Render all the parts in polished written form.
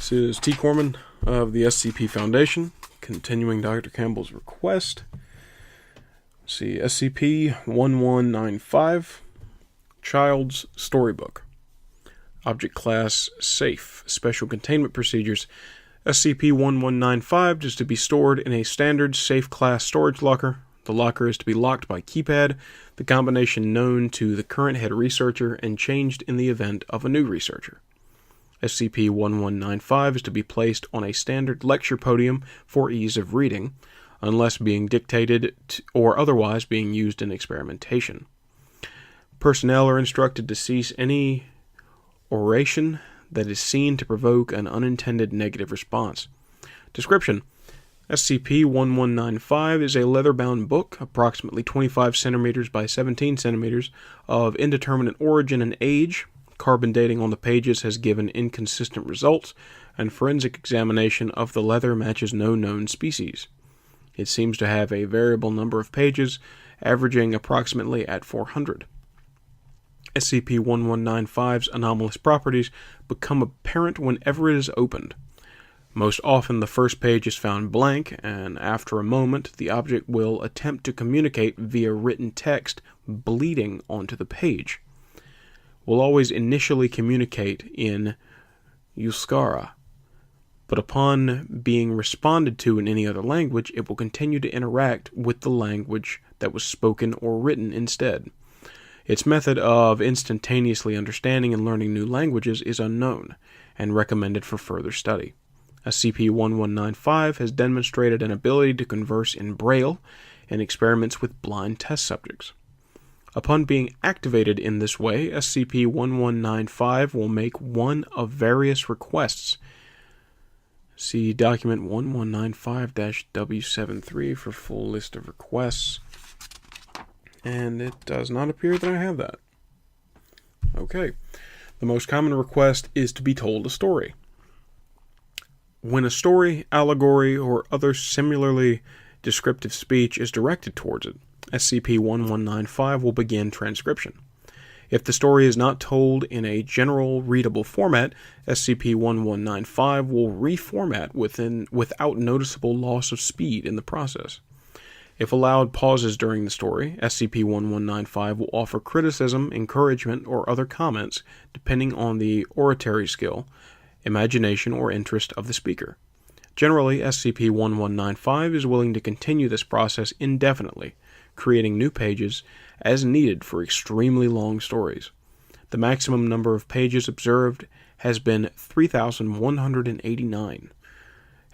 This is T. Corman of the SCP Foundation, continuing Dr. Campbell's request. Let's see, SCP-1195, Child's Storybook. Object Class Safe. Special Containment Procedures. SCP-1195 is to be stored in a standard safe class storage locker. The locker is to be locked by keypad, the combination known to the current head researcher and changed in the event of a new researcher. SCP-1195 is to be placed on a standard lecture podium for ease of reading, unless being dictated or otherwise being used in experimentation. Personnel are instructed to cease any oration that is seen to provoke an unintended negative response. Description: SCP-1195 is a leather-bound book, approximately 25 centimeters by 17 centimeters, of indeterminate origin and age. Carbon dating on the pages has given inconsistent results, and forensic examination of the leather matches no known species. It seems to have a variable number of pages, averaging approximately at 400. SCP-1195's anomalous properties become apparent whenever it is opened. Most often the first page is found blank, and after a moment the object will attempt to communicate via written text bleeding onto the page. Will always initially communicate in Euskara, but upon being responded to in any other language, it will continue to interact with the language that was spoken or written instead. Its method of instantaneously understanding and learning new languages is unknown, and recommended for further study. SCP-1195 has demonstrated an ability to converse in Braille in experiments with blind test subjects. Upon being activated in this way, SCP-1195 will make one of various requests. See document 1195-W73 for full list of requests. And it does not appear that I have that. Okay. The most common request is to be told a story. When a story, allegory, or other similarly descriptive speech is directed towards it, SCP-1195 will begin transcription. If the story is not told in a general readable format, SCP-1195 will reformat without noticeable loss of speed in the process. If allowed pauses during the story, SCP-1195 will offer criticism, encouragement, or other comments depending on the oratory skill, imagination, or interest of the speaker. Generally, SCP-1195 is willing to continue this process indefinitely, creating new pages as needed for extremely long stories. The maximum number of pages observed has been 3,189,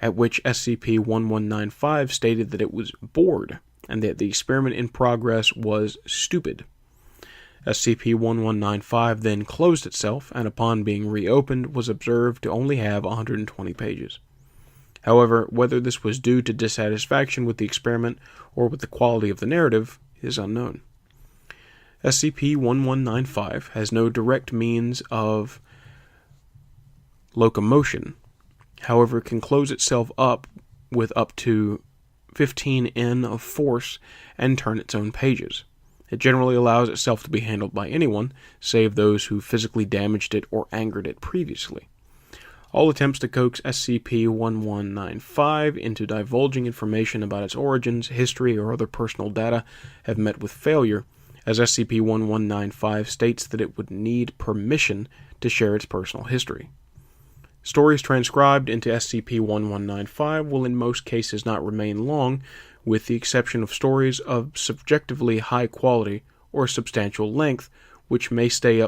at which SCP-1195 stated that it was bored and that the experiment in progress was stupid. SCP-1195 then closed itself, and upon being reopened was observed to only have 120 pages. However, whether this was due to dissatisfaction with the experiment or with the quality of the narrative is unknown. SCP-1195 has no direct means of locomotion. However, it can close itself up with up to 15 N of force and turn its own pages. It generally allows itself to be handled by anyone, save those who physically damaged it or angered it previously. All attempts to coax SCP-1195 into divulging information about its origins, history, or other personal data have met with failure, as SCP-1195 states that it would need permission to share its personal history. Stories transcribed into SCP-1195 will in most cases not remain long, with the exception of stories of subjectively high quality or substantial length, which may stay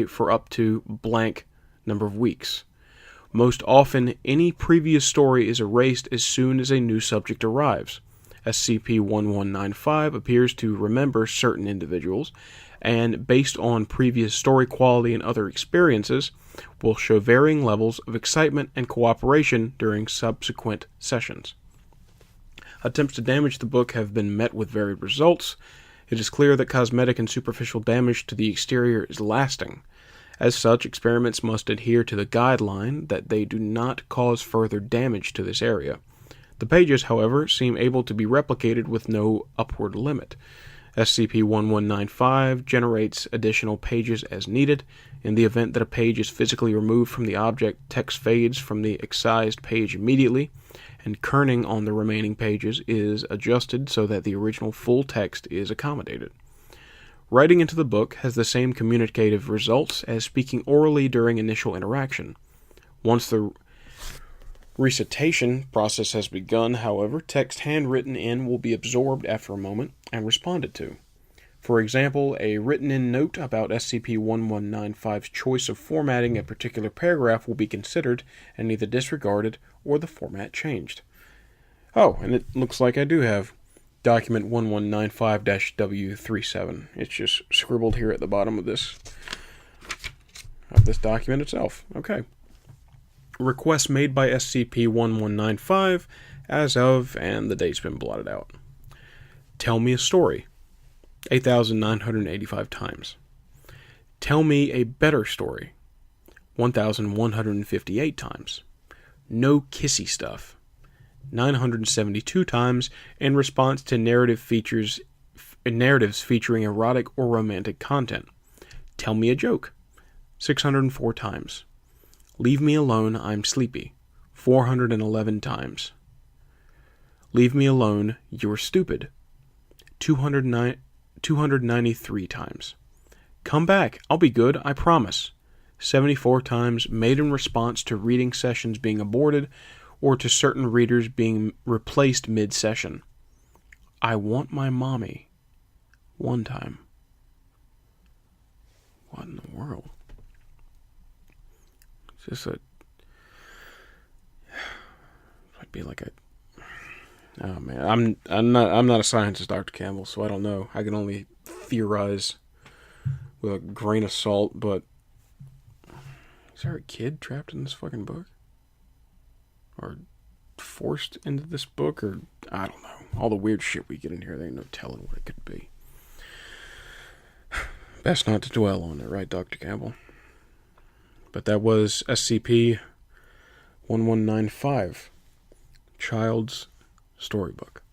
for up to blank number of weeks. Most often, any previous story is erased as soon as a new subject arrives. SCP-1195 appears to remember certain individuals, and based on previous story quality and other experiences, will show varying levels of excitement and cooperation during subsequent sessions. Attempts to damage the book have been met with varied results. It is clear that cosmetic and superficial damage to the exterior is lasting. As such, experiments must adhere to the guideline that they do not cause further damage to this area. The pages, however, seem able to be replicated with no upward limit. SCP-1195 generates additional pages as needed. In the event that a page is physically removed from the object, text fades from the excised page immediately, and kerning on the remaining pages is adjusted so that the original full text is accommodated. Writing into the book has the same communicative results as speaking orally during initial interaction. Once the recitation process has begun, however, text handwritten in will be absorbed after a moment and responded to. For example, a written-in note about SCP-1195's choice of formatting a particular paragraph will be considered and either disregarded or the format changed. Oh, and it looks like I do have document 1195-W37. It's just scribbled here at the bottom of this document itself. Okay. Requests made by SCP-1195 as of, and the date's been blotted out. Tell me a story. 8,985 times. Tell me a better story. 1,158 times. No kissy stuff. 972 times in response to narratives featuring erotic or romantic content. Tell me a joke. 604 times. Leave me alone, I'm sleepy. 411 times. Leave me alone, you're stupid. 293 times. Come back, I'll be good, I promise. 74 times, made in response to reading sessions being aborted or to certain readers being replaced mid-session. I want my mommy. 1 time. What in the world? It's just might be like a. Oh man, I'm not a scientist, Dr. Campbell, so I don't know. I can only theorize with a grain of salt. But is there a kid trapped in this fucking book, or forced into this book, or I don't know. All the weird shit we get in here, there ain't no telling what it could be. Best not to dwell on it, right, Dr. Campbell? But that was SCP-1195, Child's Storybook.